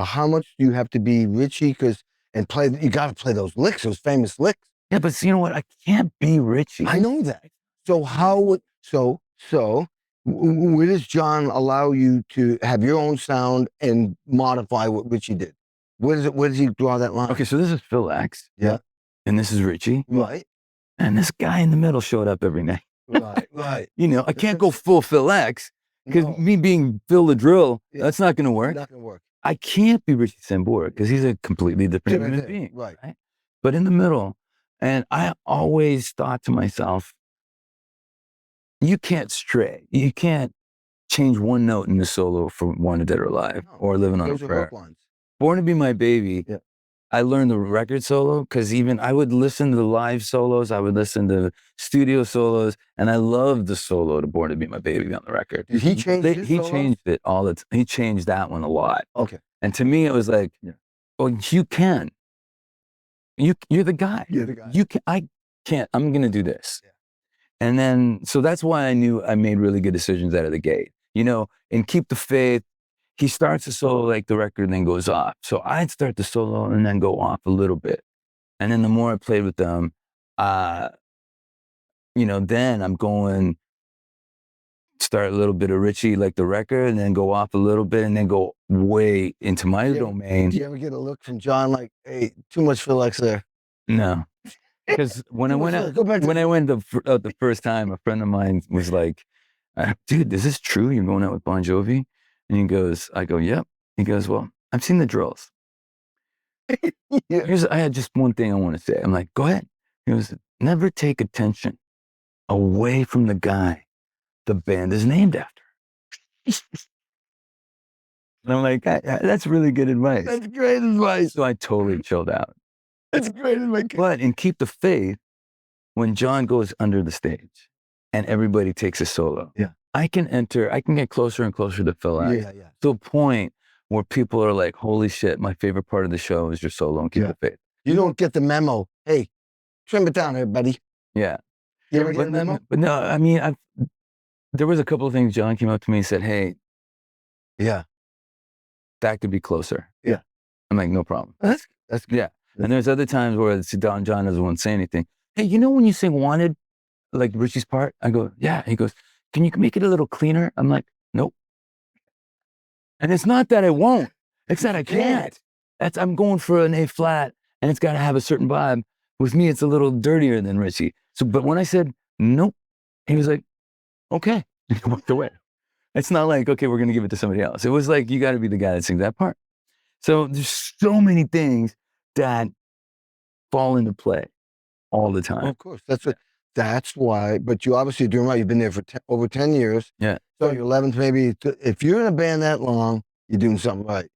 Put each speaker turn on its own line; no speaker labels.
How much do you have to be Richie? And play, you got to play those licks, those famous licks.
Yeah, but you know what? I can't be Richie.
I know that. So where does John allow you to have your own sound and modify what Richie did? Where does he draw that line?
Okay, so this is Phil X.
Yeah.
And this is Richie.
Right.
And this guy in the middle showed up every night.
Right.
You know, I can't go full Phil X because me being Phil the Drill, that's not going to work.
Not going to work.
I can't be Richie Sambora because he's a completely different human being.
Right.
But in the middle, and I always thought to myself, you can't stray. You can't change one note in the solo for Wanted Dead or Alive or Living on a Prayer. Born to Be My Baby, I learned the record solo because even I would listen to the live solos, I would listen to studio solos, and I loved the solo to Born to Be My Baby on the record.
Did he change his
He
solos?
changed it all the time. He changed that one a lot.
Okay.
And to me, it was like, well, you can. You're the guy.
You're the guy.
You can. I can't. I'm gonna do this. Yeah. And then, so that's why I knew I made really good decisions out of the gate. You know, and Keep the Faith. He starts the solo like the record and then goes off. So I'd start the solo and then go off a little bit. And then the more I played with them, you know, then I'm going start a little bit of Richie like the record and then go off a little bit and then go way into my domain.
Do you ever get a look from John like, hey, too much Phil X there?
No. Because when I went out the first time, a friend of mine was like, dude, is this true? You're going out with Bon Jovi? And he goes, I go, yep. He goes, well, I've seen the drills. I had just one thing I want to say. I'm like, go ahead. He goes, never take attention away from the guy the band is named after. And I'm like, that's really good advice.
That's great advice.
So I totally chilled out.
That's great advice.
But in Keep the Faith, when John goes under the stage and everybody takes a solo, I can get closer and closer to Phil X to a point where people are like, holy shit, my favorite part of the show is your solo and Keep the Faith.
You don't get the memo. Hey, trim it down, everybody.
Yeah.
You ever get the memo?
But no, I mean, there was a couple of things. John came up to me and said, hey, that could be closer.
Yeah.
I'm like, no problem.
That's good.
Yeah. And there's other times where John doesn't want to say anything. Hey, you know when you sing Wanted, like Richie's part? I go, yeah. He goes, can you make it a little cleaner? I'm like, nope. And it's not that I won't. It's that I can't. I'm going for an A flat, and it's got to have a certain vibe. With me, it's a little dirtier than Richie. So, but when I said nope, he was like, okay. He walked away. It's not like, okay, we're going to give it to somebody else. It was like, you got to be the guy that sings that part. So there's so many things that fall into play all the time.
Of course. That's why, but you obviously are doing right. You've been there for over 10 years.
Yeah.
So your 11th, maybe, if you're in a band that long, you're doing something right.